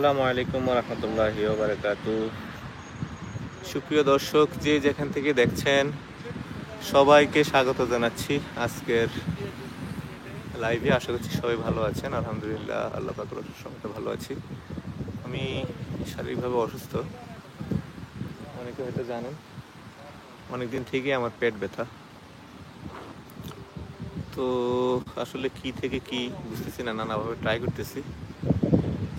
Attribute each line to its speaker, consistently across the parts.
Speaker 1: আসসালামু আলাইকুম ওয়া রাহমাতুল্লাহি ওয়া বারাকাতুহু। সুপ্রিয় দর্শক, যে যেখান থেকে দেখছেন সবাইকে স্বাগত জানাচ্ছি আজকের লাইভে। আশা করছি সবাই ভালো আছেন। আলহামদুলিল্লাহ, আল্লাহ পাকের অশেষ রহমতে ভালো আছি। আমি শারীরিকভাবে অসুস্থ, অনেকে হয়তো জানেন। অনেকদিন থেকেই আমার পেট ব্যথা। তো আসলে কি থেকে কি বুঝতেছি না, নানাভাবে ট্রাই করতেছি,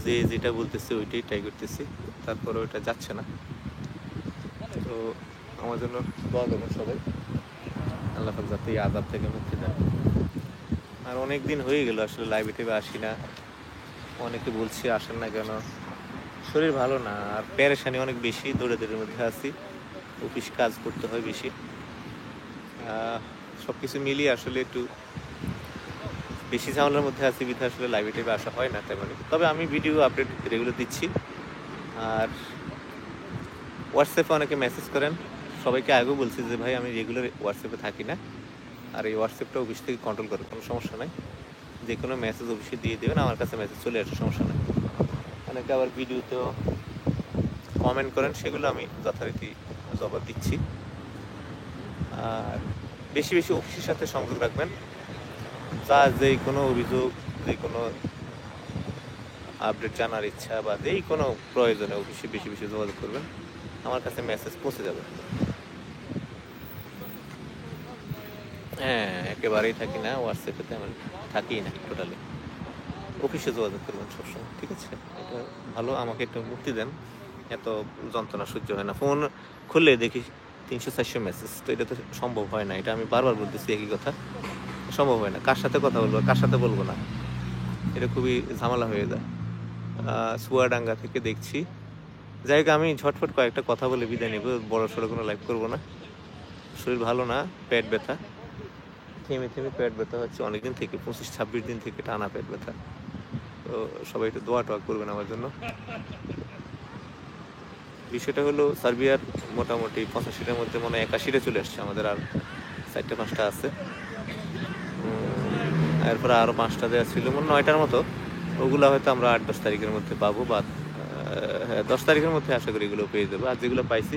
Speaker 1: যে যেটা বলতেছে ওইটাই ট্রাই করতেছি, তারপরে ওইটা যাচ্ছে না। তো আমার জন্য দোয়া করবেন সবাই, আল্লাহ পাক যাতে এই আযাব থেকে মুক্তি দেন। আর অনেক দিন হয়ে গেল আসলে লাইভে টেবে আসি না। অনেকে বলছে আসেন না কেন, শরীর ভালো না, আর পেরেশানি অনেক বেশি, দৌড়াদৌড়ির মধ্যে আছি, অফিস কাজ করতে হয় বেশি। সব কিছু মিলিয়ে আসলে একটু বেশি ঝামেলার মধ্যে আছি, বিধায় আসলে লাইভে টেবে আসা হয় না তেমন। তবে আমি ভিডিও আপডেট রেগুলার দিচ্ছি। আর হোয়াটসঅ্যাপে অনেকে মেসেজ করেন, সবাইকে আগেও বলছি যে ভাই আমি রেগুলার হোয়াটসঅ্যাপে থাকি না, আর এই হোয়াটসঅ্যাপটা অফিস থেকে কন্ট্রোল করে, কোনো সমস্যা নাই। যে কোনো মেসেজ অফিসে দিয়ে দেবেন, আমার কাছে মেসেজ চলে আসে, সমস্যা নেই। অনেকে আবার ভিডিওতেও কমেন্ট করেন, সেগুলো আমি যথারীতি জবাব দিচ্ছি। আর বেশি বেশি অফিসের সাথে সংযোগ রাখবেন। যা যে কোনো অভিযোগ, যে কোনো আপডেট জানার ইচ্ছা বা যেই কোনো প্রয়োজনে অফিসে বেশি বেশি যোগাযোগ করবেন, আমার কাছে মেসেজ পৌঁছে যাবে। হ্যাঁ, একেবারেই থাকি না হোয়াটসঅ্যাপে, তেমন থাকি না টোটালি। অফিসে যোগাযোগ করবেন সবসময়, ঠিক আছে? এটা ভালো, আমাকে একটু মুক্তি দেন। এত যন্ত্রণা সহ্য হয় না। ফোন খুললে দেখি 300-400 মেসেজ, তো এটা তো সম্ভব হয় না। এটা আমি বারবার বলতেছি একই কথা, সম্ভব হয় না। কার সাথে কথা বলবো, কার সাথে বলবো না, এটা খুবই ঝামেলা হয়ে যায়। চুয়াডাঙ্গা থেকে দেখছি। যাই হোক, আমি ঝটফট কয়েকটা কথা বলে বিদায় নেব, বড় সড়ো কোনো লাইভ করবো না। শরীর ভালো না, পেট ব্যথা, থেমে থেমে পেট ব্যথা হচ্ছে অনেকদিন থেকে, 25-26 দিন থেকে টানা পেট ব্যথা। তো সবাই একটু দোয়া টোয়া করবেন আমার জন্য। বিষয়টা হলো, সার্বিয়ার মোটামুটি 85টার মধ্যে মনে হয় 81টা চলে আসছে, আমাদের আর 4-5টা আছে। এরপরে আরও 5টা দেওয়া ছিল, মনে 9টার মতো। ওগুলো হয়তো আমরা 8-10 তারিখের মধ্যে পাবো, বা 10 তারিখের মধ্যে আশা করি এগুলো পেয়ে যাবো। আর যেগুলো পাইছি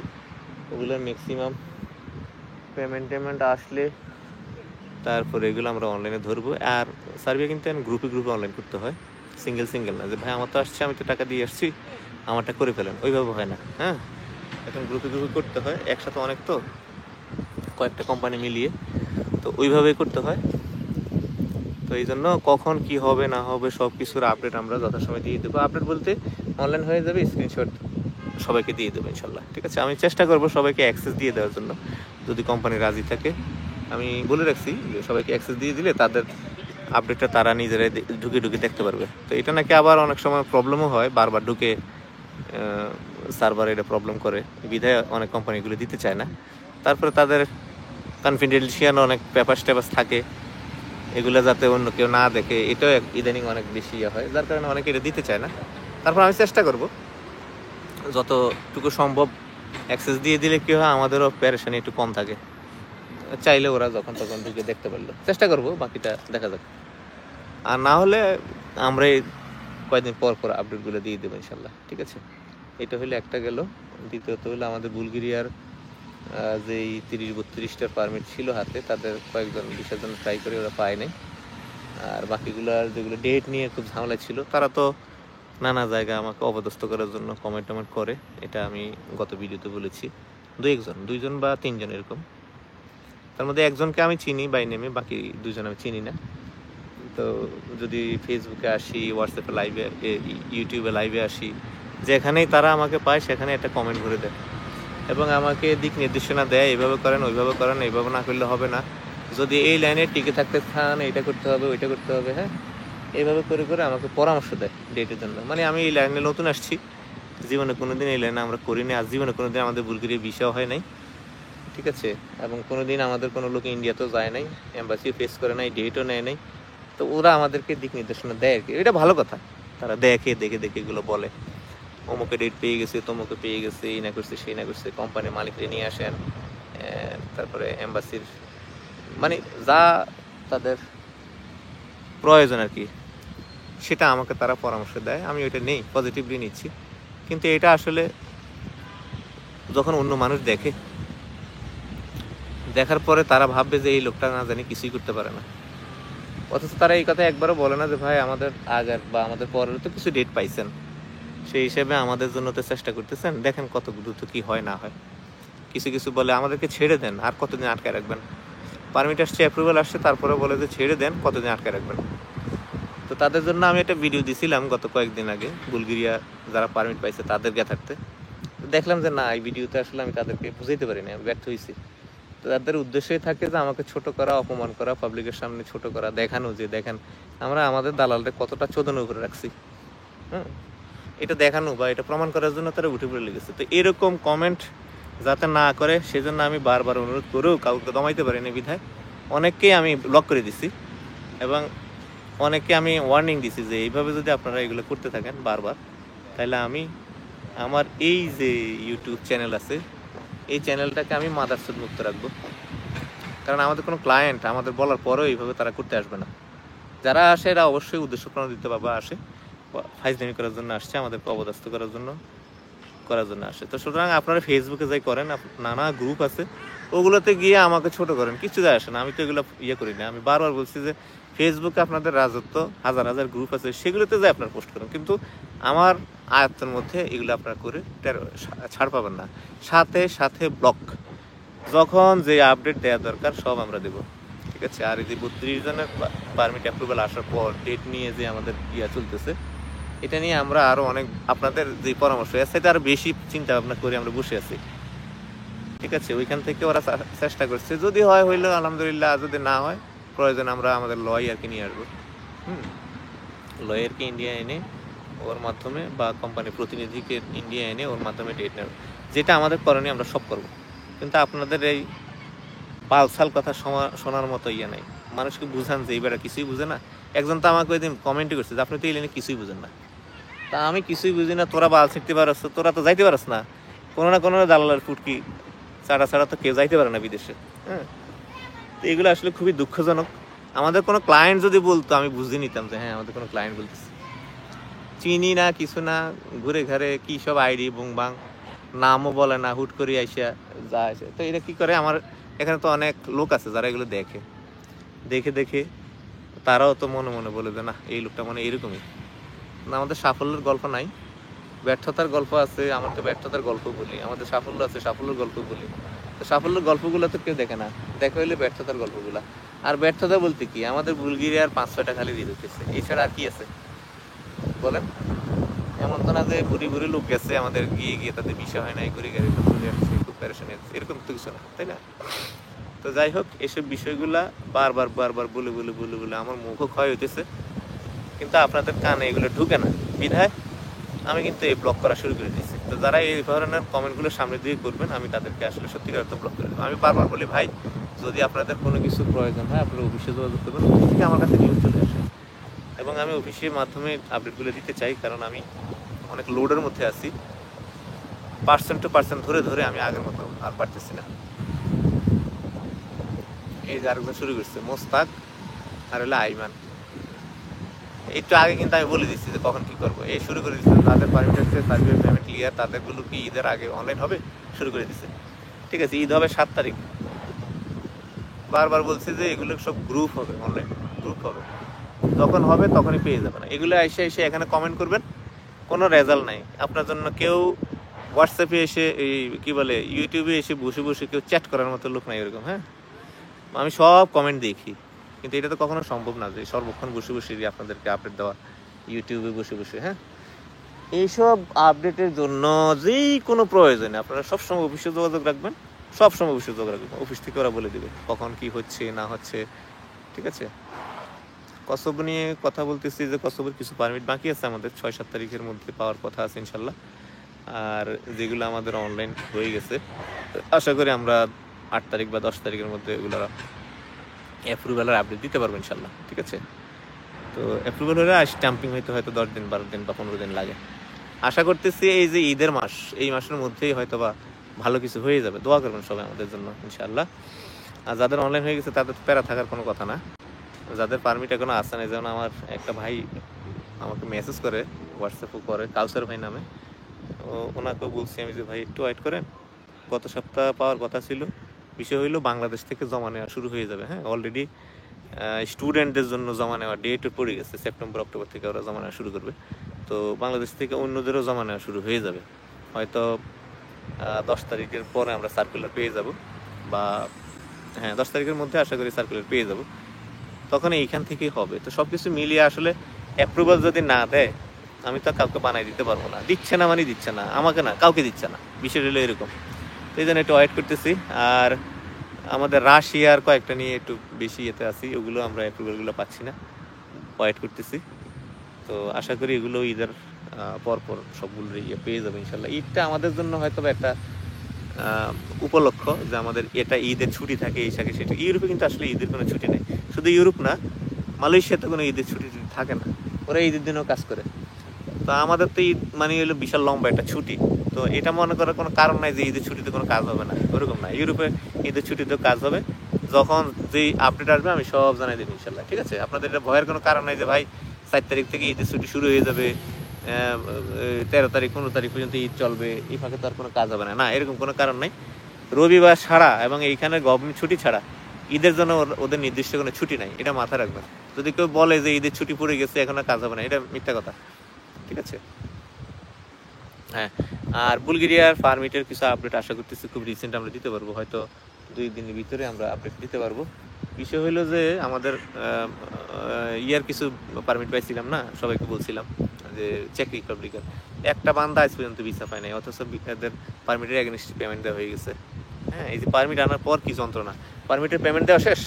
Speaker 1: ওগুলোর ম্যাক্সিমাম পেমেন্ট আসলে তারপরে এগুলো আমরা অনলাইনে ধরবো। আর সার্ভে কিন্তু গ্রুপে গ্রুপে অনলাইন করতে হয়, সিঙ্গেল না, যে ভাই আমার তো আসছে, আমি তো টাকা দিয়ে আসছি, আমারটা করে ফেলেন, ওইভাবে হয় না। হ্যাঁ, এখন গ্রুপে গ্রুপে করতে হয়, একসাথে অনেক, তো কয়েকটা কোম্পানি মিলিয়ে, তো ওইভাবেই করতে হয়। তো এই জন্য কখন কি হবে না হবে সব কিছুর আপডেট আমরা যথাসময় দিয়ে দেবো। আপডেট বলতে অনলাইন হয়ে যাবে, স্ক্রিনশট সবাইকে দিয়ে দেবো ইনশাল্লাহ, ঠিক আছে? আমি চেষ্টা করবো সবাইকে অ্যাক্সেস দিয়ে দেওয়ার জন্য, যদি কোম্পানি রাজি থাকে। আমি বলে রাখছি যে সবাইকে অ্যাক্সেস দিয়ে দিলে তাদের আপডেটটা তারা নিজেরাই ঢুকে ঢুকে দেখতে পারবে। তো এটা নাকি আবার অনেক সময় প্রবলেমও হয়, বারবার ঢুকে সার্ভার এটা প্রবলেম করে, বিধায় অনেক কোম্পানিগুলো দিতে চায় না। তারপরে তাদের কনফিডেন্সিয়াল অনেক পেপার টেপার থাকে, এগুলো যাতে অন্য কেউ না দেখে, এটাও ইদানিং অনেক বেশি হয়, যার কারণে অনেকে এটা দিতে চায় না। তারপর আমি চেষ্টা করব যতটুকু সম্ভব অ্যাক্সেস দিয়ে দিলে কী হয়, আমাদেরও প্যারেশানি একটু কম থাকে। চাইলে ওরা যখন তখন ঢুকে দেখতে পারলো, চেষ্টা করব, বাকিটা দেখা যাক। আর না হলে আমরা এই কয়েকদিন পর পর আপডেটগুলো দিয়ে দেবো ইনশাল্লাহ, ঠিক আছে? এটা হলে একটা গেল। দ্বিতীয়ত হলো, আমাদের বুলগেরিয়ার যেই 30-32টার পারমিট ছিল হাতে, তাদের কয়েকজন ভিসার জন্য ট্রাই করে, ওরা পায় নাই। আর বাকিগুলার যেগুলো ডেট নিয়ে খুব ঝামেলা ছিল, তারা তো নানা জায়গায় আমাকে অপদস্থ করার জন্য কমেন্ট করে। এটা আমি গত ভিডিওতে বলেছি। দুইজন বা তিনজন এরকম। তার মধ্যে একজনকে আমি চিনি বাই নেমে, বাকি দুজন আমি চিনি না। তো যদি ফেসবুকে আসি, হোয়াটসঅ্যাপে লাইভে, ইউটিউবে লাইভে আসি, যেখানেই তারা আমাকে পায় সেখানে একটা কমেন্ট করে দেয় এবং আমাকে দিক নির্দেশনা দেয়, এইভাবে করেন, ওইভাবে করেন, এইভাবে না করলে হবে না, যদি এই লাইনে টিকে থাকতে চান এটা করতে হবে, ওইটা করতে হবে। হ্যাঁ, এইভাবে করে করে আমাকে পরামর্শ দেয় ডেটের জন্য। মানে আমি এই লাইনে নতুন আসছি, জীবনে কোনোদিন এই লাইনে আমরা করিনি, আর জীবনে কোনোদিন আমাদের বুলগেরিয়া ভিসাও হয় নাই, ঠিক আছে? এবং কোনোদিন আমাদের কোনো লোক ইন্ডিয়াতেও যায় নাই, এম্বাসি ফেস করে নাই, ডেটও নেয় নাই। তো ওরা আমাদেরকে দিক নির্দেশনা দেয় আর কি, এটা ভালো কথা। তারা দেখে এগুলো বলে, অমুকে ডেট পেয়ে গেছে, তমুকে পেয়ে গেছে, এই না করছে, সেই না করছে, কোম্পানির মালিকরে নিয়ে আসেন, তারপরে এম্বাসির, মানে যা তাদের প্রয়োজন আর কি, সেটা আমাকে তারা পরামর্শ দেয়, আমি ওইটা নেই, পজিটিভলি নিচ্ছি। কিন্তু এটা আসলে যখন অন্য মানুষ দেখে, দেখার পরে তারা ভাববে যে এই লোকটা না জানি কিছুই করতে পারে না, অথচ তারা এই কথা একবারও বলে না যে ভাই আমাদের আগের বা আমাদের পরের তো কিছু ডেট পাইছেন, সেই হিসেবে আমাদের জন্য তো চেষ্টা করতেছেন, দেখেন কত দ্রুত কি হয় না হয়। কিছু কিছু বলে আমাদেরকে ছেড়ে দেন, আর কতদিন আটকে রাখবেন, পারমিট আসছে, অ্যাপ্রুভাল আসছে, তারপরে বলে যে ছেড়ে দেন, কতদিন আটকে রাখবেন। তো তাদের জন্য আমি একটা ভিডিও দিছিলাম গত কয়েকদিন আগে, বুলগেরিয়া যারা পারমিট পাইছে তাদের গ্যাথার্থে। দেখলাম যে না, এই ভিডিওতে আসলে আমি তাদেরকে বুঝাইতে পারিনি, আমি ব্যর্থ হয়েছি। তো তাদের উদ্দেশ্যই থাকে যে আমাকে ছোট করা, অপমান করা, পাবলিকের সামনে ছোট করা, দেখানো যে দেখেন আমরা আমাদের দালালদের কতটা চোদনের উপরে রাখছি। হ্যাঁ, এটা দেখানো বা এটা প্রমাণ করার জন্য তারা উঠে পড়ে লেগেছে। তো এরকম কমেন্ট যাতে না করে সেজন্য আমি বারবার অনুরোধ করেও কাউকে দমাইতে পারিনি, বিধায় অনেককেই আমি ব্লক করে দিছি এবং অনেককে আমি ওয়ার্নিং দিছি যে এইভাবে যদি আপনারা এগুলো করতে থাকেন বারবার, তাহলে আমি আমার এই যে ইউটিউব চ্যানেল আছে এই চ্যানেলটাকে আমি মাদারচোদ মুক্ত রাখবো। কারণ আমাদের কোনো ক্লায়েন্ট আমাদের বলার পরেও এইভাবে তারা করতে আসবে না। যারা আসে এরা অবশ্যই উদ্দেশ্য প্রণোদিতভাবে আসে, ফাইজলামি করার জন্য আসছে, আমাদেরকে অবদাস্ত করার জন্য আসে। তো সুতরাং আপনারা ফেসবুকে যাই করেন, নানা গ্রুপ আছে, ওগুলোতে গিয়ে আমাকে ছোট করেন, কিছু যায় আসে না, আমি তো এগুলো ইয়ে করি না। আমি বারবার বলছি যে ফেসবুকে আপনাদের রাজত্ব, হাজার হাজার গ্রুপ আছে, সেগুলোতে যাই আপনারা পোস্ট করেন, কিন্তু আমার আয়ত্তের মধ্যে এগুলো আপনারা করে ছাড় পাবেন না। সাথে সাথে ব্লক, যখন যে আপডেট দেওয়া দরকার সব আমরা দেবো, ঠিক আছে। আর এই যে 32 জনের পারমিট অ্যাপ্রুভাল আসার পর ডেট নিয়ে যে আমাদের ইয়া চলতেছে, এটা নিয়ে আমরা আরো অনেক আপনাদের যে পরামর্শ আছে এটা আরো বেশি চিন্তা ভাবনা করে আমরা বসে আছি, ঠিক আছে। ওইখান থেকে ওরা চেষ্টা করছে, যদি হয় হইলো আলহামদুলিল্লাহ, যদি না হয় প্রয়োজন আমরা আমাদের লয়ারকে নিয়ে আসবো। লয়ারকে ইন্ডিয়া এনে ওর মাধ্যমে বা কোম্পানির প্রতিনিধিকে ইন্ডিয়া এনে ওর মাধ্যমে ডেট নেব, যেটা আমাদের করণীয় আমরা সব করব। কিন্তু আপনাদের এই পালসাল কথা শোনার মতো ইয়ে নাই, মানুষকে বুঝান যে এইবার কিছুই বুঝে না। একজন তো আমাকে ওই দিন কমেন্টই করছে যে আপনি তো এই লাইনে কিছুই বুঝেন না। তা আমি কিছুই বুঝি না, তোরা বাল শিখতে পারছ, তোরা তো যাইতে পারস না, কোনো না কোনো দালালের ফুটকি ছাড়া ছাড়া তো কেউ যাইতে পারে না বিদেশে। হ্যাঁ, তো এগুলো আসলে খুবই দুঃখজনক। আমাদের কোনো ক্লায়েন্ট যদি বলতো আমি বুঝে নিতাম যে হ্যাঁ আমাদের কোনো ক্লায়েন্ট বলতেছে, চিনি না কিছু না, ঘুরে ঘাড়ে কি সব আইডি বুংবাং, নামও বলে না, হুট করে আইসা যা আসে। তো এটা কি করে, আমার এখানে তো অনেক লোক আছে যারা এগুলো দেখে দেখে দেখে তারাও তো মনে মনে বলে যে না এই লোকটা মানে এরকমই না। আমাদের সাফল্যের গল্প নাই, ব্যর্থতার গল্প আছে, আমরা তো ব্যর্থতার গল্প বলি। আমাদের সাফল্য আছে, সাফল্যের গল্প বলি। তো সাফল্যের গল্পগুলো তো কেউ দেখে না, দেখা হইলে ব্যর্থতার গল্পগুলা। আর ব্যর্থতা বলতে কি, আমাদের বুলগেরিয়ার 5-6টা খালি দিয়ে দিতেছে, এছাড়া আর কি আছে বলেন? এমন তো না যে বুড়ি বুড়ি লোক গেছে আমাদের গিয়ে গিয়ে তাদের বিষয় হয় না, এই করে গাড়ি চলে আসছে, খুব প্যারেশানি আছে, এরকম তো কিছু না, তাই না? তো যাই হোক, এসব বিষয়গুলা বারবার বারবার বলে বলে বলে বলে আমার মুখও ক্ষয় হইতেছে, কিন্তু আপনাদের কানে এগুলো ঢুকে না, বিধায় আমি কিন্তু এই ব্লক করা শুরু করে দিয়েছি। তো যারা এই ধরনের কমেন্টগুলো সামনে দিয়ে করবেন, আমি তাদেরকে আসলে সত্যিকার অর্থে ব্লক করে দেবো। আমি বারবার বলি ভাই, যদি আপনাদের কোনো কিছু প্রয়োজন হয় আপনারা অফিসে যোগাযোগ করবেন, অফিস থেকে আমার কাছে নিউজ চলে আসে এবং আমি অফিসের মাধ্যমে আপডেটগুলো দিতে চাই, কারণ আমি অনেক লোডের মধ্যে আছি, পার্সেন্ট টু পার্সেন্ট ধরে ধরে আমি আগের মতো আর পারতেছি না। এই যে আরেকজন শুরু করছে, মোস্তাক আর হলো আইমান, একটু আগে কিন্তু আমি বলে দিচ্ছি যে কখন কি করবো, এই শুরু করে দিচ্ছে। তাদের পারমিট হচ্ছে, সার্ভিস পেমেন্ট ক্লিয়ার, তাদেরগুলো কি ঈদের আগে অনলাইন হবে, শুরু করে দিচ্ছে, ঠিক আছে। ঈদ হবে 7 তারিখ, বারবার বলছে যে এগুলো সব গ্রুপ হবে, অনলাইন গ্রুপ হবে, যখন হবে তখনই পেয়ে যাবেন। এগুলো এসে এসে এখানে কমেন্ট করবেন, কোনো রেজাল্ট নাই আপনার জন্য। কেউ হোয়াটসঅ্যাপে এসে এই কি বলে ইউটিউবে এসে বসে বসে কেউ চ্যাট করার মতো লোক নাই এরকম। হ্যাঁ, আমি সব কমেন্ট দেখি, কিন্তু এটা তো কখনো সম্ভব না যে সর্বক্ষণ বসে বসে আপনাদেরকে আপডেট দেওয়া, ইউটিউবে বসে বসে। হ্যাঁ, এইসব আপডেটের জন্য যেই কোনো প্রয়োজনে আপনারা সবসময় অফিসে যোগাযোগ রাখবেন, সবসময় অফিসে যোগাযোগ রাখবেন, অফিস থেকে ওরা বলে দেবে কখন কি হচ্ছে না হচ্ছে, ঠিক আছে। কসোভো নিয়ে কথা বলতেছি যে কসোভোর কিছু পারমিট বাকি আছে, আমাদের 6-7 তারিখের মধ্যে পাওয়ার কথা আছে ইনশাল্লাহ। আর যেগুলো আমাদের অনলাইন হয়ে গেছে, আশা করি আমরা 8 তারিখ বা 10 তারিখের মধ্যে এগুলো অ্যাপ্রুভালের আপডেট দিতে পারবো ইনশাল্লাহ, ঠিক আছে। তো অ্যাপ্রুভাল হলে স্ট্যাম্পিং হয়তো 10 দিন 12 দিন বা 15 দিন লাগে। আশা করতেছি এই যে ঈদের মাস, এই মাসের মধ্যেই হয়তো বা ভালো কিছু হয়ে যাবে। দোয়া করবেন সবাই আমাদের জন্য ইনশাআল্লাহ। আর যাদের অনলাইন হয়ে গেছে তাদের প্যারা থাকার কোনো কথা না, যাদের পারমিট এখনো আসে না, যেমন আমার একটা ভাই আমাকে মেসেজ করে, হোয়াটসঅ্যাপও করে, কাউসার ভাই নামে। ওনাকেও বলছি আমি যে ভাই একটু ওয়েট করেন, গত সপ্তাহ পাওয়ার কথা ছিল। বিষয় হইলো বাংলাদেশ থেকে জমা নেওয়া শুরু হয়ে যাবে। হ্যাঁ, অলরেডি স্টুডেন্টদের জন্য জমা নেওয়া ডেটও পড়ে গেছে, সেপ্টেম্বর অক্টোবর থেকে ওরা জমা নেওয়া শুরু করবে। তো বাংলাদেশ থেকে অন্যদেরও জমা নেওয়া শুরু হয়ে যাবে। হয়তো 10 তারিখের পরে আমরা সার্কুলার পেয়ে যাব, বা হ্যাঁ 10 তারিখের মধ্যে আশা করি সার্কুলার পেয়ে যাব। তখন এইখান থেকেই হবে। তো সব কিছু মিলিয়ে আসলে অ্যাপ্রুভাল যদি না দেয়, আমি তো কাউকে বানাই দিতে পারবো না। দিচ্ছে না মানে দিচ্ছে না, আমাকে না, কাউকে দিচ্ছে না। বিষয়টা হলো এরকম। তো এই জন্য একটু ওয়েট করতেছি। আর আমাদের রাশিয়ার কয়েকটা নিয়ে একটু বেশি এতে আছি, ওগুলো আমরা অ্যাপ্রুভালগুলো পাচ্ছি না, ওয়েট করতেছি। তো আশা করি এগুলো ঈদের পরপর সবগুলো ইয়ে পেয়ে যাবে ইনশাল্লাহ। ঈদটা আমাদের জন্য হয়তো একটা উপলক্ষ যে আমাদের এটা ঈদের ছুটি থাকে, এই থাকে সেটা। ইউরোপে কিন্তু আসলে ঈদের কোনো ছুটি নেই। শুধু ইউরোপ না, মালয়েশিয়াতে কোনো ঈদের ছুটি থাকে না, ওরা ঈদের দিনেও কাজ করে। তো আমাদের তো ঈদ মানে হলো বিশাল লম্বা একটা ছুটি। তো এটা মনে করার কোনো কারণ নাই যে ঈদের ছুটিতে কোনো কাজ হবে না, ওরকম না। ইউরোপে ঈদের ছুটিতেও কাজ হবে। যখন যেই আপডেট আসবে আমি সব জানাই দেবো ইনশাল্লাহ, ঠিক আছে? আপনাদের এটা ভয়ের কোনো কারণ নাই যে ভাই 4 তারিখ থেকে ঈদের ছুটি শুরু হয়ে যাবে, 13 তারিখ 15 তারিখ পর্যন্ত ঈদ চলবে, এই ফাঁকে তো আর কোনো কাজ হবে না, না এরকম কোনো কারণ নাই। রবিবার ছাড়া এবং এইখানে গভর্নমেন্ট ছুটি ছাড়া ঈদের জন্য ওদের নির্দিষ্ট কোনো ছুটি নাই, এটা মাথায় রাখবেন। যদি কেউ বলে যে ঈদের ছুটি পড়ে গেছে এখন আর কাজ হবে না, এটা মিথ্যা কথা, ঠিক আছে? হ্যাঁ, আর বুলগেরিয়ার পারমিটের কিছু আপডেট আশা করতেছি খুব রিসেন্ট আমরা দিতে পারবো, হয়তো 2 দিনের ভিতরে আমরা আপডেট দিতে পারবো। বিষয় হলো যে আমাদের ইয়ার কিছু পারমিট পাইছিলাম না, সবাইকে বলছিলাম যে চেক রিপাবলিকের একটা বান্দা আজ পর্যন্ত ভিসা পায় নাই, অথচ এদের পারমিটের এগেনস্ট পেমেন্ট দেওয়া হয়ে গেছে। হ্যাঁ, এই যে পারমিট আনার পর কি যন্ত্রণা, পারমিটের পেমেন্ট দেওয়া শেষ,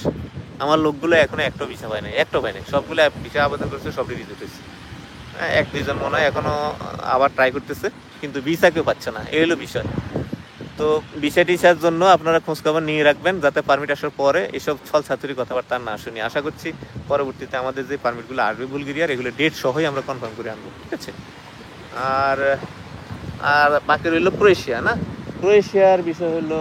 Speaker 1: আমার লোকগুলো এখনো একটা ভিসা পায় নাই, একটা পায় নাই, সবগুলো ভিসা আবেদন করেছে, সবই রিজেক্ট হয়েছে। 1-2 জন মনে হয় এখনো আবার ট্রাই করতেছে, কিন্তু ভিসা কেউ পাচ্ছে না, এই হলো বিষয়। তো ভিসা টিসার জন্য আপনারা খোঁজখবর নিয়ে রাখবেন, যাতে পারমিট আসার পরে এসব ছল ছাতুরি কথাবার্তা না শুনি। আশা করছি পরবর্তীতে আমাদের যে পারমিটগুলো আসবে বুলগেরিয়ার, এগুলো ডেট সহই আমরা কনফার্ম করে আনবো, ঠিক আছে? আর আর বাকি রইল ক্রোয়েশিয়া। না, ক্রোয়েশিয়ার বিষয় হলো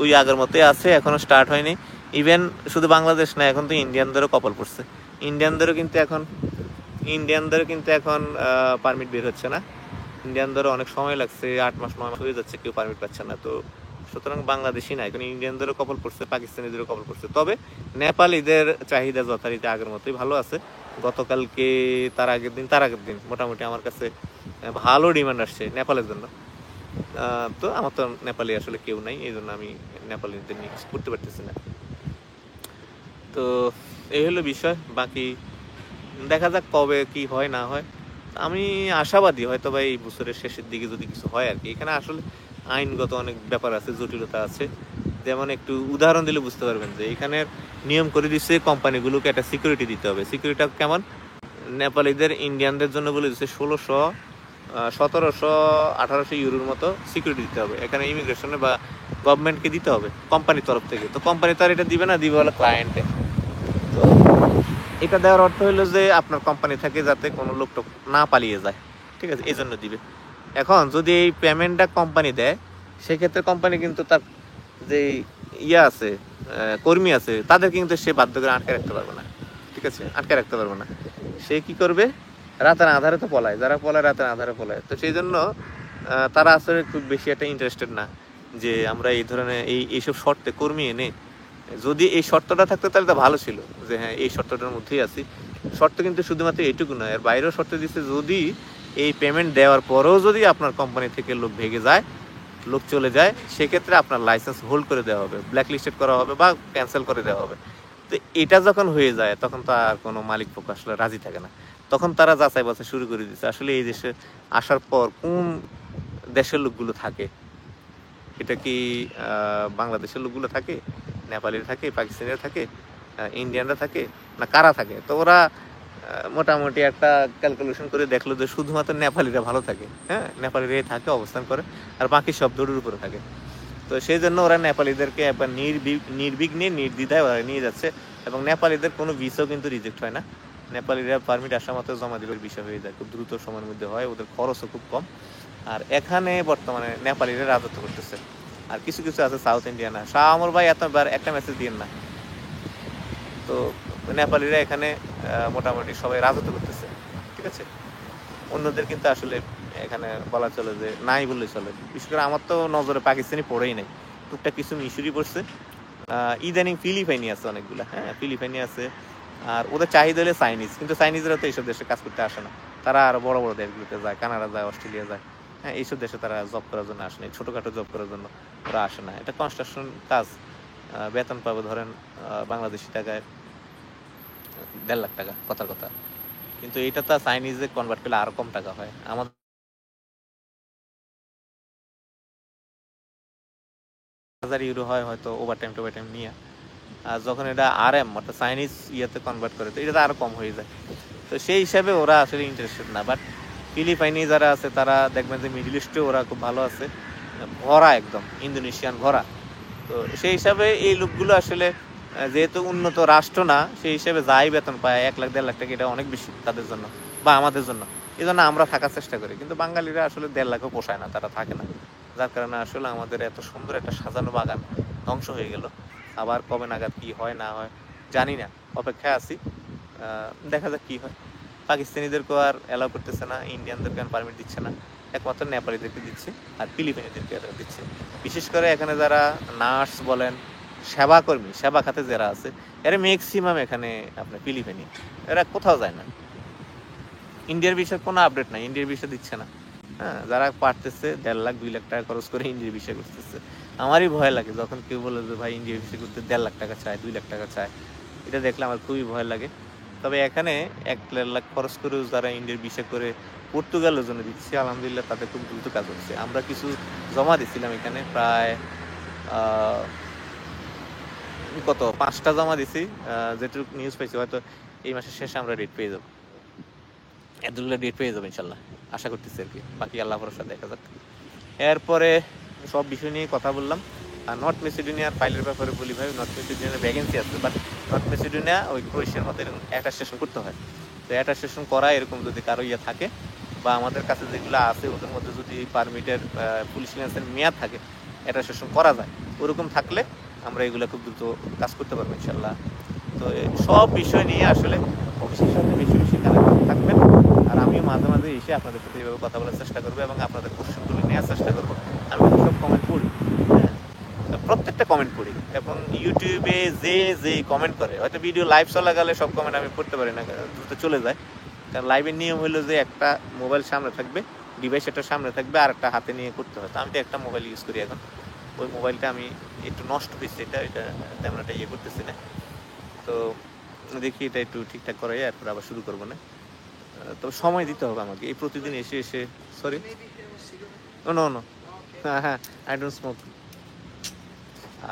Speaker 1: ওই আগের মতোই আছে, এখনো স্টার্ট হয়নি। ইভেন শুধু বাংলাদেশ না, এখন তো ইন্ডিয়ানদেরও কপাল পড়ছে। ইন্ডিয়ানদেরও কিন্তু এখন পারমিট বের হচ্ছে না। ইন্ডিয়ানদেরও অনেক সময় লাগছে, 8 মাস 9 মাস হয়ে যাচ্ছে, কেউ পারমিট পাচ্ছে না। তো সুতরাং বাংলাদেশি না, এখন ইন্ডিয়ানদেরও কপাল পড়ছে, পাকিস্তানিদেরও কপাল পড়ছে। তবে নেপালিদের চাহিদা যথারীতি আগের মতোই ভালো আছে। গতকালকে তার আগের দিন মোটামুটি আমার কাছে ভালো ডিমান্ড আসছে নেপালের জন্য। তো আমার তো নেপালি আসলে কেউ নাই, এই জন্য আমি নেপালিদের নিয়ে করতে পারতেছি না। তো এই হলো বিষয়। বাকি দেখা যাক কবে কি হয় না হয়। আমি আশাবাদী হয়তো বা এই বছরের শেষের দিকে যদি কিছু হয় আর কি। এখানে আসলে আইনগত অনেক ব্যাপার আছে, জটিলতা আছে। যেমন একটু উদাহরণ দিলে বুঝতে পারবেন যে এখানের নিয়ম করে দিচ্ছে কোম্পানিগুলোকে একটা সিকিউরিটি দিতে হবে। সিকিউরিটিটা কেমন? নেপালিদের ইন্ডিয়ানদের জন্য বলে দিচ্ছে 1600, 1700, 1800 ইউরোর মতো সিকিউরিটি দিতে হবে এখানে ইমিগ্রেশনে, বা গভর্নমেন্টকে দিতে হবে কোম্পানির তরফ থেকে। তো কোম্পানি তো আর এটা দিবে না, দিবে হলো ক্লায়েন্টে। তো এটা দেওয়ার অর্থ হলো যে আপনার কোম্পানি থেকে যাতে কোনো লোক টোক না পালিয়ে যায়, ঠিক আছে, এই জন্য দিবে। এখন যদি এই পেমেন্টটা কোম্পানি দেয়, সেক্ষেত্রে কোম্পানি কিন্তু তার যে ইয়ে আছে, কর্মী আছে, তাদের কিন্তু সে বাধ্য করে আটকে রাখতে পারবে না, ঠিক আছে, আটকে রাখতে পারবে না। সে কি করবে? রাতের আধারে তো পলায়, যারা পলায় রাতের আধারে পলায়। তো সেই জন্য তারা আসলে খুব বেশি একটা ইন্টারেস্টেড না যে আমরা এই ধরনের এইসব শর্তে কর্মী এনে, যদি এই শর্তটা থাকতো তাহলে তো ভালো ছিল যে হ্যাঁ এই শর্তটার মধ্যেই আছি। শর্ত কিন্তু শুধুমাত্র এইটুকু নয়, এর বাইরেও শর্ত দিচ্ছে, যদি এই পেমেন্ট দেওয়ার পরেও যদি আপনার কোম্পানি থেকে লোক ভেগে যায়, লোক চলে যায়, সেক্ষেত্রে আপনার লাইসেন্স হোল্ড করে দেওয়া হবে, ব্ল্যাক লিস্টেড করা হবে বা ক্যান্সেল করে দেওয়া হবে। তো এটা যখন হয়ে যায় তখন তো আর কোনো মালিক পক্ষ আসলে রাজি থাকে না। তখন তারা যাচাই বাছাই শুরু করে দিচ্ছে আসলে এই দেশে আসার পর কোন দেশের লোকগুলো থাকে। এটা কি বাংলাদেশের লোকগুলো থাকে, নেপালিরা থাকে, পাকিস্তানিরা থাকে, ইন্ডিয়ানরা থাকে, না কারা থাকে? তো ওরা মোটামুটি একটা ক্যালকুলেশন করে দেখলো যে শুধুমাত্র নেপালিরা ভালো থাকে, হ্যাঁ নেপালিরাই থাকে, অবস্থান করে, আর বাকি সব দূরের উপরে থাকে। তো সেই জন্য ওরা নেপালিদেরকে একবার নির্বিঘ্নে নির্দ্বিধায় ওরা নিয়ে যাচ্ছে, এবং নেপালিদের কোনো ভিসাও কিন্তু রিজেক্ট হয় না। নেপালিরা পারমিট আসা মাত্র জমা দিলের বিষয় হয়ে যায়, খুব দ্রুত সময়ের মধ্যে হয়, ওদের খরচও খুব কম। আর এখানে বর্তমানে নেপালিরা রাজত্ব করতেছে। আর কিছু কিছু আছে সাউথ ইন্ডিয়ানা, শাহ আমর ভাই এতবার একটা মেসেজ দিন না। তো নেপালিরা এখানে মোটামুটি সবাই রাজত্ব করতেছে, ঠিক আছে। অন্যদের কিন্তু আসলে এখানে বলা চলে যে নাই বললে চলে। বিশেষ করে আমার তো নজরে পাকিস্তানি পড়েই নাই, টুকটাক কিছু মিশরি পড়ছে। ইদানিং ফিলিপাইনি আছে অনেকগুলা, হ্যাঁ ফিলিপাইনি আছে। আর ওদের চাহিদা হলে চাইনিজ, কিন্তু চাইনিজরা তো এইসব দেশে কাজ করতে আসে না, তারা আরো বড় বড় দেশগুলোতে যায়, কানাডা যায়, অস্ট্রেলিয়া যায়। হ্যাঁ এইসব দেশে তারা জব করার জন্য আসে না, ছোটখাটো জব করার জন্য ওরা আসে না। এটা কনস্ট্রাকশন কাজ, বেতন পাবে ধরেন বাংলাদেশি টাকায় 1.5 লাখ টাকা, কথার কথা। কিন্তু এটা তো চাইনিজে কনভার্ট করলে আরো কম টাকা হয়। আমাদের 1000 ইউরো হয় হয়তো ওভারটাইম টোভারটাইম নিয়ে। আর যখন এটা RM অর্থাৎ চাইনিজ ইয়েতে কনভার্ট করে, তো এটা তো আরো কম হয়ে যায়। তো সেই হিসাবে ওরা আসলে ইন্টারেস্টেড না। বাট ফিলিপাইনি যারা আছে তারা দেখবেন যে মিডল ইস্টে ওরা খুব ভালো আছে, ভরা একদম, ইন্দোনেশিয়ান ভরা। তো সেই হিসাবে এই লোকগুলো আসলে যেহেতু উন্নত রাষ্ট্র না, সেই হিসাবে যাই বেতন পায় 1 লাখ 1.5 লাখ টাকা, এটা অনেক বেশি তাদের জন্য বা আমাদের জন্য। এই জন্য আমরা থাকার চেষ্টা করি, কিন্তু বাঙালিরা আসলে 1.5 লাখও পোষায় না, তারা থাকে না। যার কারণে আসলে আমাদের এত সুন্দর একটা সাজানো বাগান ধ্বংস হয়ে গেল। আবার কবে নাগাদ কি হয় না হয় জানি না, অপেক্ষায় আছি, দেখা যাক কি হয়। পাকিস্তানিদেরকেও আর অ্যালাউ করতেছে না, ইন্ডিয়ানদেরকে আর পারমিট দিচ্ছে না, একমাত্র নেপালিদেরকে দিচ্ছে আর ফিলিপিনিদেরকে দিচ্ছে। বিশেষ করে এখানে যারা নার্স বলেন, সেবাকর্মী, সেবা খাতে যারা আছে, এরা ম্যাক্সিমাম এখানে আপনার ফিলিপিনি, এরা কোথাও যায় না। ইন্ডিয়ার বিষয়ে কোনো আপডেট নাই, ইন্ডিয়ার বিষয় দিচ্ছে না। হ্যাঁ, যারা পারতেছে 1.5 লাখ 2 লাখ টাকা খরচ করে ইন্ডিয়ার বিষয় করতেছে। আমারই ভয় লাগে যখন কেউ বলে যে ভাই ইন্ডিয়ার বিষয় করতে 1.5 লাখ টাকা চায়, 2 লাখ টাকা চায়, এটা দেখলে আমার খুবই ভয় লাগে। তবে এখানে 1.5 লাখ খরচ করেও যারা ইন্ডিয়ার বিষয় করে পর্তুগালের জন্য দিচ্ছে, আলহামদুলিল্লাহ তাদের খুব দ্রুত কাজ হচ্ছে। আমরা কিছু জমা দিছিলাম এখানে, প্রায় কত 5টা জমা দিছি, যেটুকু নিউজ পাইছি হয়তো এই মাসের শেষে আমরা ডেট পেয়ে যাবো, এতগুলো ডেট পেয়ে যাবো ইনশাল্লাহ, আশা করতেছি আর কি। বাকি আল্লাহ ভরসা, দেখা যাক। এরপরে সব বিষয় নিয়ে কথা বললাম। আর নর্থ মেসিডোনিয়ার ফাইলের ব্যাপারে বলি ভাই, নর্থ মেসিডোনিয়ার ভ্যাকেন্সি আছে, বাট নর্থ মেসিডোনিয়া ওই ক্রোয়েশিয়ার মধ্যে অ্যাটাস্টেশন করতে হয়। তো অ্যাটাস্টেশন করা এরকম যদি কারো ইয়ে থাকে, বা আমাদের কাছে যেগুলো আছে ওদের মধ্যে যদি পারমিটের পুলিশ ক্লিয়ারেন্সের মেয়াদ থাকে, অ্যাটাস্টেশন করা যায়, ওরকম থাকলে আমরা এগুলো খুব দ্রুত কাজ করতে পারবো ইনশাল্লাহ। তো সব বিষয় নিয়ে আসলে অফিসের সাথে বেশি বেশি কানেক্ট থাকবেন। আর আমিও মাঝে মাঝে এসে আপনাদের সাথে এইভাবে কথা বলার চেষ্টা করবো এবং আপনাদের কোশ্চেনগুলো নেওয়ার চেষ্টা করবো। আমি কিন্তু সব কমেন্ট পড়ি, হ্যাঁ প্রত্যেকটা কমেন্ট পড়ি, এবং ইউটিউবে যে কমেন্ট করে, হয়তো ভিডিও লাইভ চলাকালে সব কমেন্ট আমি পড়তে পারি না, দ্রুত চলে যায়। কারণ লাইভের নিয়ম হলো যে একটা মোবাইল সামনে থাকবে, ডিভাইস একটা সামনে থাকবে, আর একটা হাতে নিয়ে করতে হয়। তো আমি তো একটা মোবাইল ইউজ করি এখন, ওই মোবাইলটা আমি একটু নষ্ট হয়েছে, এটা তেমন একটা ইয়ে করতেছি না। তো দেখি এটা একটু ঠিকঠাক করা যায়, এরপর আবার শুরু করবো না। তবে সময় দিতে হবে আমাকে, এই প্রতিদিন এসে এসে। সরি, নো নো, হ্যাঁ হ্যাঁ, আই ডোন্ট স্মোক।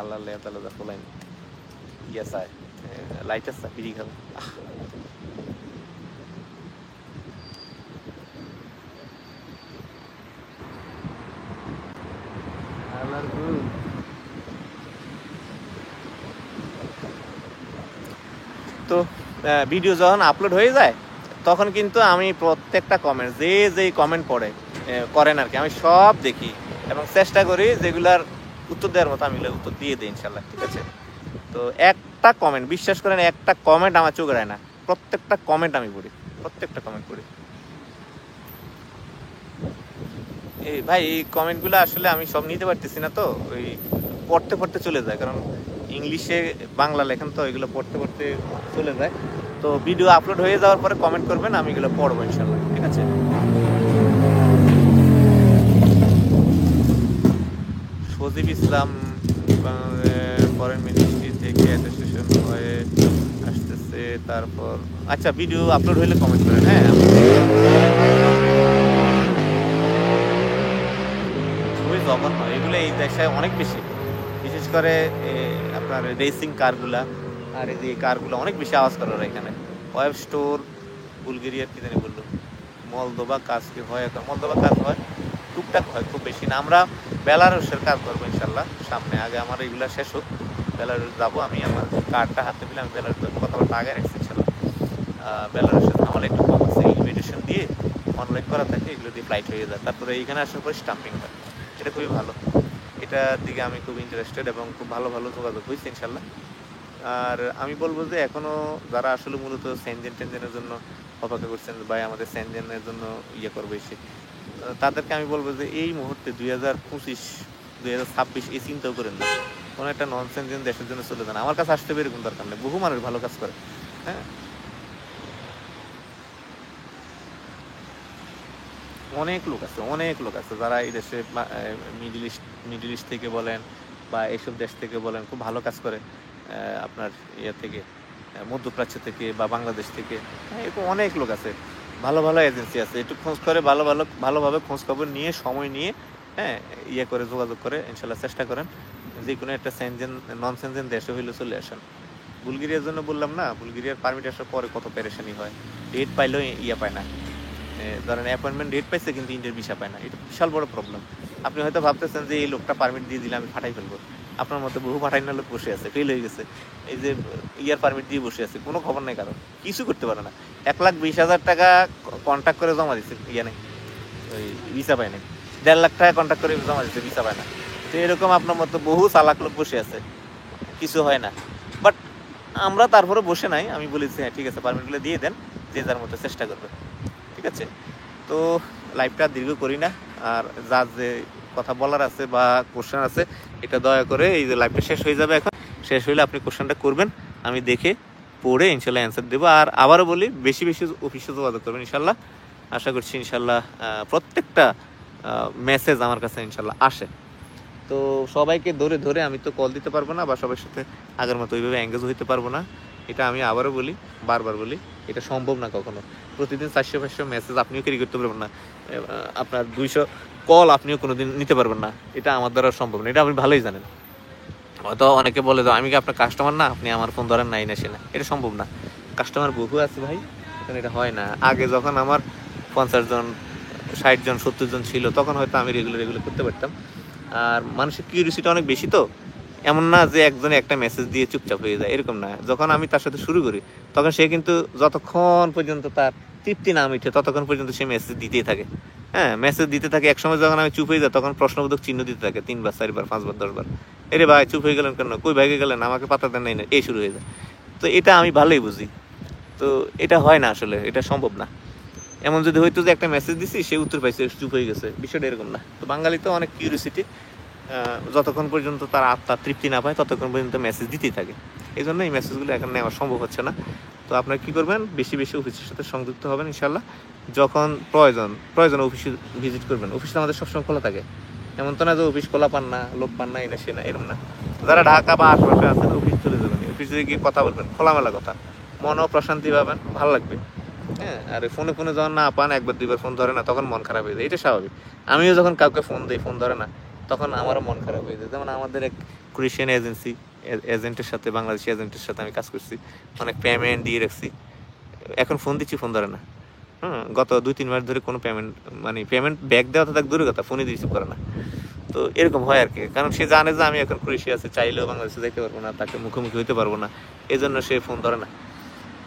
Speaker 1: আল্লাহ আল্লাহ ফোলাইন ইয়াস আয় লাইট আছে, বিড়ি খাবো। তো ভিডিও যখন আপলোড হয়ে যায় তখন কিন্তু আমি প্রত্যেকটা কমেন্ট, যেই কমেন্ট পড়ে করেন আর কি, আমি সব দেখি এবং চেষ্টা করি যেগুলার উত্তর দেওয়ার মতো আমি উত্তর দিয়ে দিই ইনশাল্লাহ, ঠিক আছে। তো একটা কমেন্ট, বিশ্বাস করেন একটা কমেন্ট আমার চোখ রায় না, প্রত্যেকটা কমেন্ট আমি পড়ি, প্রত্যেকটা কমেন্ট পড়ি। এই ভাই এই কমেন্টগুলো আসলে আমি সব নিতে পারতেছি না, তো ওই পড়তে পড়তে চলে যায়, কারণ ইংলিশে বাংলা লেখেন তো, এগুলো পড়তে পড়তে চলে যায়। তো ভিডিও আপলোড হয়ে যাওয়ার পরে কমেন্ট করবেন, আমি এগুলো পড়বো ইনশাল্লাহ, ঠিক আছে। সজীব ইসলাম ফরেন মিনিস্ট্রি থেকে অ্যাসোসিয়েশন হয়ে আসতেছে, তারপর আচ্ছা ভিডিও আপলোড হইলে কমেন্ট করেন, হ্যাঁ। খুবই জঘন্য এগুলো, এই দেশে অনেক বেশি, বিশেষ করে আপনার রেসিং কারগুলা, আর এই কারগুলো অনেক বেশি আওয়াজ করে ওরা এখানে। ওয়েব স্টোর, বুলগেরিয়ার কি জানি বললো, মলদোবা কাজ কি হয়, মলদোবা কাজ হয়, টুকটাক হয়, খুব বেশি না। আমরা বেলারুশের কাজ করবো ইনশাল্লাহ সামনে, আগে আমার এগুলো শেষ হোক, বেলারুশ যাবো আমি, আমার কার্ডটা হাতে পেলে আমি বেলারুশ কথাবার্তা আগে রাখছি ইনশাল্লাহ। বেলারুশের আমার একটু কম আছে, ইনভিটেশন দিয়ে অনলাইন করা থাকে, এগুলো দিয়ে ফ্লাইট হয়ে যায়, তারপরে এইখানে আসার পরে স্টাম্পিং হয়, এটা খুবই ভালো। এটার দিকে আমি খুব ইন্টারেস্টেড এবং খুব ভালো ভালো যোগাযোগ হয়েছে ইনশাল্লাহ। আর আমি বলবো যে এখনও যারা আসলে মূলত সেনজেন টেনজেনের জন্য অপেক্ষা করছেন ভাই আমাদের সেনজেনের জন্য ইয়ে করবে এসে, তাদেরকে আমি বলবো যে এই মুহূর্তে 2025 2026 এই চিন্তাও করেন না, কোনো একটা নন সেনজেন দেশের জন্য চলে যান, আমার কাছে আসতে হবে এরকম দরকার নেই, বহু মানুষ ভালো কাজ করে। হ্যাঁ, অনেক লোক আছে যারা এই দেশে মিডল ইস্ট থেকে বলেন বা এইসব দেশ থেকে বলেন খুব ভালো কাজ করে, আপনার ইয়ে থেকে মধ্যপ্রাচ্য থেকে বা বাংলাদেশ থেকে, হ্যাঁ এরকম অনেক লোক আছে, ভালো ভালো এজেন্সি আছে, একটু খোঁজ করে ভালোভাবে খোঁজ খবর নিয়ে সময় নিয়ে, হ্যাঁ ইয়ে করে যোগাযোগ করে ইনশাল্লাহ চেষ্টা করেন যে কোনো একটা নন সেনজেন দেশে হইলে চলে আসেন। বুলগেরিয়ার জন্য বললাম না, বুলগেরিয়ার পারমিট আসার পরে কত পেরেশানি হয়, ডেট পাইলেও ইয়ে পায় না, ধরেন অ্যাপয়েন্টমেন্ট ডেট পাইছে কিন্তু ইন্টার ভিসা পায় না, এটা বিশাল বড় প্রবলেম। আপনি হয়তো ভাবতেছেন যে এই লোকটা পারমিট দিয়ে দিলে আমি ফাটাই ফেলবো, আপনার মতো বহু ফাটাই না লোক বসে আছে, ফেল হয়ে গেছে, এই যে ইয়ার পারমিট দিয়ে বসে আছে, কোনো খবর নেই, কারণ কিছু করতে পারে না, 1,20,000 টাকা কন্ট্যাক্ট করে জমা দিচ্ছে, ইয়ে নেই, ওই ভিসা পায় নাই, 1.5 লাখ টাকা কন্ট্যাক্ট করে জমা দিচ্ছে, ভিসা পায় না। তো এরকম আপনার মতো বহু চালাক লোক বসে আছে, কিছু হয় না। বাট আমরা তারপরে বসে নাই, আমি বলেছি হ্যাঁ ঠিক আছে পারমিটগুলো দিয়ে দেন, যে যার মতো চেষ্টা করবে, ঠিক আছে। তো লাইভটা দীর্ঘ করি না, আর যার যে কথা বলার আছে বা কোশ্চেন আছে এটা দয়া করে, এই যে লাইভটা শেষ হয়ে যাবে এখন, শেষ হইলে আপনি কোশ্চেনটা করবেন, আমি দেখে পড়ে ইনশাল্লাহ অ্যান্সার দেবো। আর আবারও বলি বেশি বেশি অফিসে যোগাযোগ করবেন ইনশাল্লাহ, আশা করছি ইনশাল্লাহ প্রত্যেকটা মেসেজ আমার কাছে ইনশাল্লাহ আসে। তো সবাইকে ধরে ধরে আমি তো কল দিতে পারবো না বা সবার সাথে আগের মতো ওইভাবে এঙ্গেজ হইতে পারবো না, এটা আমি আবারও বলি, বারবার বলি, এটা সম্ভব না কখনো। প্রতিদিন 400-500 মেসেজ আপনিও ক্যারি করতে পারবেন না, আপনার 200 কল আপনিও কোনোদিন নিতে পারবেন না, এটা আমার দ্বারা সম্ভব না, এটা আপনি ভালোই জানেন। হয়তো অনেকে বলে যে আমি কি আপনার কাস্টমার না, আপনি আমার ফোন ধরেন নাই না সে না, এটা সম্ভব না, কাস্টমার বহু আছে ভাই, এখন এটা হয় না। আগে যখন আমার 50 জন 60 জন 70 জন ছিল তখন হয়তো আমি রেগুলার করতে পারতাম, আর মানুষের কিউরিয়াসিটি অনেক বেশি, তো এমন না যে একজনে একটা মেসেজ দিয়ে চুপচাপ হয়ে যায়, এরকম না। যখন আমি তার সাথে শুরু করি তখন সে কিন্তু যতক্ষণ পর্যন্ত তার তৃপ্তি না মিটে ততক্ষণ পর্যন্ত সে মেসেজ দিতেই থাকে, হ্যাঁ মেসেজ দিতে থাকে। একসময় যখন আমি চুপ হয়ে যাই তখন প্রশ্নবোধক চিহ্ন দিতে থাকে 3 বার 4 বার 5 বার 10 বার, এরে ভাই চুপ হয়ে গেলেন কেন, কই ভাগে গেলেন, আমাকে পাতা দেন নাই না, এই শুরু হয়ে যায়। তো এটা আমি ভালোই বুঝি, তো এটা হয় না আসলে, এটা সম্ভব না। এমন যদি হইতো যে একটা মেসেজ দিছি সে উত্তর পাইছে চুপ হয়ে গেছে, বিষয়টা এরকম না। তো বাঙালি তো অনেক কিউরিয়াসিটি, যতক্ষণ পর্যন্ত তার আত্মার তৃপ্তি না পায় ততক্ষণ পর্যন্ত মেসেজ দিতেই থাকে, এই জন্য এই মেসেজগুলো এখন নেওয়া সম্ভব হচ্ছে না। তো আপনারা কী করবেন, বেশি বেশি অফিসের সাথে সংযুক্ত হবেন ইনশাল্লাহ, যখন প্রয়োজন অফিসে ভিজিট করবেন, অফিসটা আমাদের সবসময় খোলা থাকে, এমন তো না যে অফিস খোলা পান না, লোক পান না, এটা সে না, এরকম না। যারা ঢাকা বা আশপাশে আছেন অফিস চলে যাবেন, অফিসে গিয়ে কথা বলবেন, খোলামেলা কথা, মনও প্রশান্তি পাবেন, ভালো লাগবে। হ্যাঁ, আর ফোনে যখন না পান, 1-2 বার ফোন ধরে না, তখন মন খারাপ হয়ে যায়, এটা স্বাভাবিক। আমিও যখন কাউকে ফোন দিই ফোন ধরে না, তখন আমারও মন খারাপ হয়ে যায়। যেমন আমাদের এক ক্রিশ্চিয়ান এজেন্টের সাথে, বাংলাদেশি এজেন্টের সাথে আমি কাজ করছি, অনেক পেমেন্ট দিয়ে রাখছি, এখন ফোন দিচ্ছি ফোন ধরে না। গত 2-3 মাস ধরে কোনো পেমেন্ট ব্যাক দেওয়া তো তাকে দূরের কথা, ফোনই রিসিভ করে না। তো এরকম হয় আর কি, কারণ সে জানে যে আমি এখন ক্রোয়েশিয়া আছে, চাইলেও বাংলাদেশে যেতে পারবো না, তাকে মুখোমুখি হইতে পারবো না, এই জন্য সে ফোন ধরে না।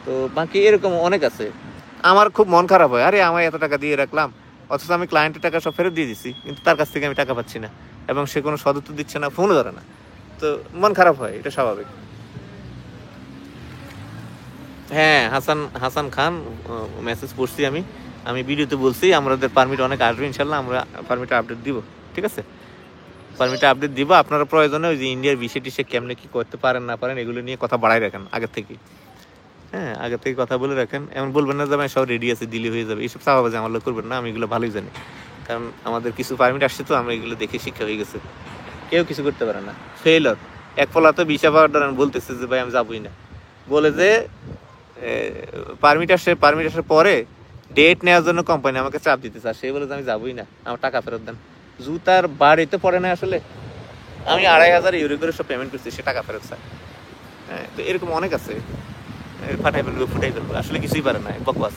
Speaker 1: তো বাকি এরকম অনেক আছে, আমার খুব মন খারাপ হয়, আরে আমার এত টাকা দিয়ে রাখলাম, অথচ আমি ক্লায়েন্টের টাকা সব ফেরত দিয়ে দিচ্ছি, কিন্তু তার কাছ থেকে আমি টাকা পাচ্ছি না, এবং সে কোনো সদুত্তর দিচ্ছে না, ফোনও ধরে না। তো মন খারাপ হয়, এটা স্বাভাবিক। হ্যাঁ, হাসান খান মেসেজ পড়ছি আমি, ভিডিওতে বলছি আমাদের পারমিট অনেক আসবে ইনশাল্লাহ, আমরা পারমিটটা আপডেট দিব, ঠিক আছে, পারমিটটা আপডেট দিব। আপনারা প্রয়োজনে ওই যে ইন্ডিয়ার ভিসা টিসা কেমনে কি করতে পারেন না পারেন এগুলো নিয়ে কথা বাড়াই রাখেন আগের থেকে, হ্যাঁ আগে থেকে কথা বলে রাখেন, এমন বলবেন না যে আমি সব রেডি আছে দিলে হয়ে যাবে, এইসব চাওয়া বাজে আমার লোক করবেন না, আমি এগুলো ভালোই জানি, কারণ আমাদের কিছু পারমিট আসছে তো আমরা এগুলো দেখে শিক্ষা হয়ে গেছে, কেউ কিছু করতে পারে না, ফেইলর। এক ফলা তো ভিসা পাওয়ার দ্বারা বলতেছে যে ভাই আমি যাবোই না, বলে যে পারমিট আসার পরে ডেট নেওয়ার জন্য কোম্পানি আমাকে চাপ দিতে চায়, সে বলে যে আমি যাবোই না, আমার টাকা ফেরত দেন। জুতার বাড়িতে পড়ে না আসলে, আমি 2,500 ইউরো করে সব পেমেন্ট করছি, সে টাকা ফেরত চায়। হ্যাঁ, তো এরকম অনেক আছে, ফাটাই ফেলবো ফুটাই ফেলবো, আসলে কিছুই পারে না, বকবাস।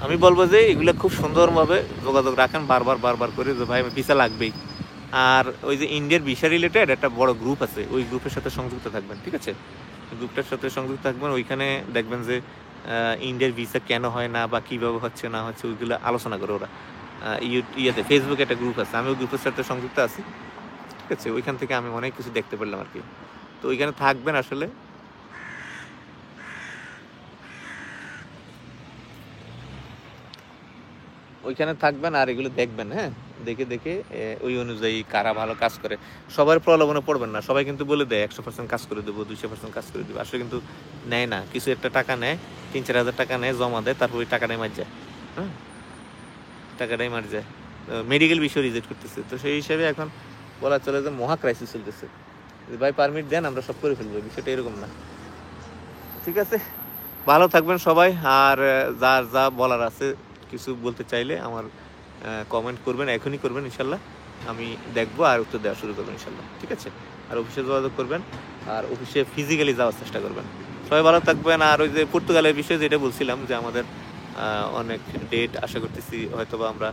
Speaker 1: আমি বলবো যে এগুলো খুব সুন্দরভাবে যোগাযোগ রাখেন, বারবার করে যে ভাই ভিসা লাগবেই। আর ওই যে ইন্ডিয়ার ভিসা রিলেটেড একটা বড় গ্রুপ আছে, ওই গ্রুপের সাথে সংযুক্ত থাকবেন, ঠিক আছে, গ্রুপটার সাথে সংযুক্ত থাকবেন, ওইখানে দেখবেন যে ইন্ডিয়ার ভিসা কেন হয় না বা কীভাবে হচ্ছে না হচ্ছে ওইগুলো আলোচনা করে ওরা। ইয়েতে ফেসবুকে একটা গ্রুপ আছে, আমি ওই গ্রুপের সাথে সংযুক্ত আছি, ঠিক আছে, ওইখান থেকে আমি অনেক কিছু দেখতে পারলাম আর কি। তো ওইখানে থাকবেন আসলে। ওইখানে থাকবেন আর এগুলো দেখবেন, হ্যাঁ, দেখে দেখে ওই অনুযায়ী কারা ভালো কাজ করে। সবার প্রলোভনে পড়বেন না। সবাই কিন্তু বলে দেয় 100% কাজ করে দেবো, 200% কাজ করে দেবো, আসলে কিন্তু নেয় না। কিছু একটা টাকা নেয়, 3-4 হাজার টাকা নেয়, জমা দেয়, তারপর ওই টাকাটাই মার যায়। হ্যাঁ, টাকাটাই মার যায়। মেডিকেল বিষয় রিজেক্ট করতেছে। তো সেই হিসাবে এখন বলা চলে যে মহা ক্রাইসিস চলতেছে। ভাই পারমিট দেন, আমরা সব করে ফেলবো, বিষয়টা এরকম না। ঠিক আছে, ভালো থাকবেন সবাই। আর যার যা বলার আছে, কিছু বলতে চাইলে আমার কমেন্ট করবেন, এখনই করবেন ইনশাল্লাহ। আমি দেখবো আর উত্তর দেওয়া শুরু করবেন ইনশাল্লাহ। ঠিক আছে, আর অফিসে যোগাযোগ করবেন, আর অফিসে ফিজিক্যালি যাওয়ার চেষ্টা করবেন। সবাই ভালো থাকবেন। আর ওই যে পর্তুগালের বিষয়ে যেটা বলছিলাম, যে আমাদের অনেক ডেট আশা করতেছি, হয়তোবা আমরা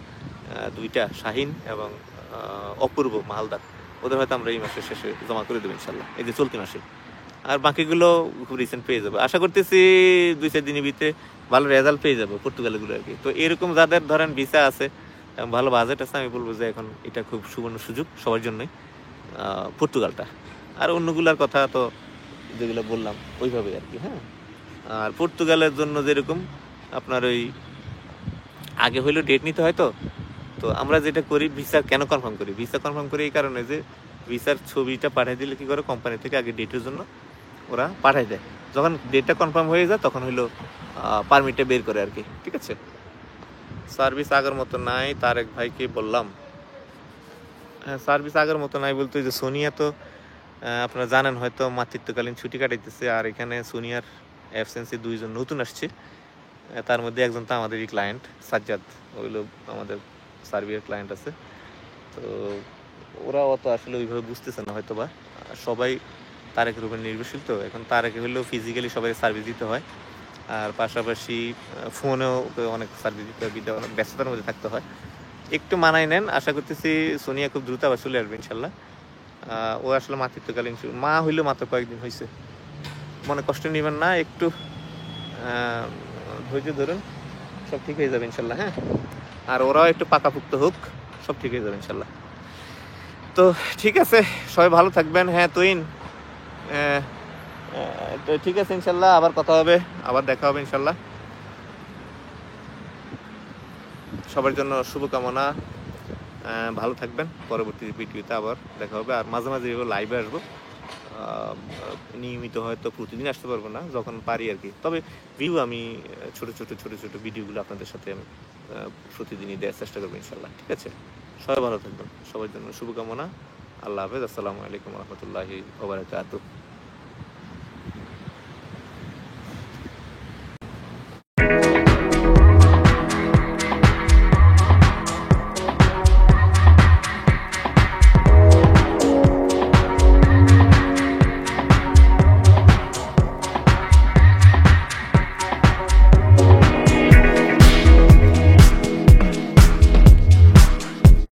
Speaker 1: দুইটা শাহিন এবং অপূর্ব মালদার, ওদের হয়তো আমরা এই মাসের শেষে জমা করে দেবো ইনশাল্লাহ, এই যে চলতি মাসে। আর বাকিগুলো খুব রিসেন্ট পেয়ে যাবো আশা করতেছি, 2-4 দিনের ভিতরে ভালো রেজাল্ট পেয়ে যাবো পর্তুগালগুলো আর কি। তো এরকম যাদের ধরেন ভিসা আছে, ভালো বাজেট আছে, আমি বলবো যে এখন এটা খুব সুবর্ণ সুযোগ সবার জন্যই, পর্তুগালটা। আর অন্যগুলার কথা তো যেগুলো বললাম ওইভাবে আর কি। হ্যাঁ, আর পর্তুগালের জন্য যেরকম আপনার ওই আগে হইলেও ডেট নিতে হয়। তো তো আমরা যেটা করি, ভিসা কেন কনফার্ম করি, ভিসা কনফার্ম করি এই কারণে যে ভিসার ছবিটা পাঠিয়ে দিলে কি করে, কোম্পানি থেকে আগে ডেটের জন্য ওরা পাঠাই দেয়। যখন ডেটটা কনফার্ম হয়ে যায় তখন হইলো পারমিটটা বের করে আর কি। ঠিক আছে, সার্ভিস আগের মতো নাই, তারেক ভাইকে বললাম। হ্যাঁ, সার্ভিস আগের মতো নাই বলতে যে সোনিয়া তো আপনারা জানেন হয়তো মাতৃত্বকালীন ছুটি কাটাইতেছে, আর এখানে সোনিয়ার অ্যাবসেন্সে 2 জন নতুন আসছে। তার মধ্যে একজন তো আমাদেরই ক্লায়েন্ট, সাজ্জাদ, ওইগুলো আমাদের সার্ভিয়ার ক্লায়েন্ট আছে। তো ওরা অত আসলে ওইভাবে বুঝতেছে না হয়তো বা, সবাই তারেকের উপর নির্ভরশীল। তো এখন তারেকে হলেও ফিজিক্যালি সবাই সার্ভিস দিতে হয়, আর পাশাপাশি ফোনেও অনেক সার্ভিস দিতে হয়, অনেক ব্যস্ততার মধ্যে থাকতে হয়। একটু মানায় নেন, আশা করতেছি সোনিয়া খুব দ্রুত আবার চলে আসবে ইনশাল্লাহ। ও আসলে মাতৃত্বকালীন মা হইলেও মাত্র কয়েকদিন হয়েছে, মনে কষ্ট নেবেন না, একটু ধৈর্য ধরুন, সব ঠিক হয়ে যাবে ইনশাল্লাহ। হ্যাঁ, আর ওরাও একটু পাকাপুক্ত হোক, সব ঠিক হয়ে যাবে ইনশাল্লাহ। তো ঠিক আছে, সবাই ভালো থাকবেন। হ্যাঁ তুইন, তো ঠিক আছে ইনশাল্লাহ, আবার কথা হবে, আবার দেখা হবে ইনশাল্লাহ। সবার জন্য শুভকামনা, ভালো থাকবেন। পরবর্তী ভিডিওতে আবার দেখা হবে। আর মাঝে মাঝে লাইভে আসবো, নিয়মিত হয়তো প্রতিদিন আসতে পারবো না, যখন পারি আর কি। তবে আমি ছোট ছোট ভিডিওগুলো আপনাদের সাথে আমি প্রতিদিনই দেওয়ার চেষ্টা করবো ইনশাল্লাহ। ঠিক আছে, সবাই ভালো থাকবেন, সবার জন্য শুভকামনা। আল্লাহ হাফেজ, আসসালামু আলাইকুম রহমতুল্লাহি ওয়া বারাকাতুহু।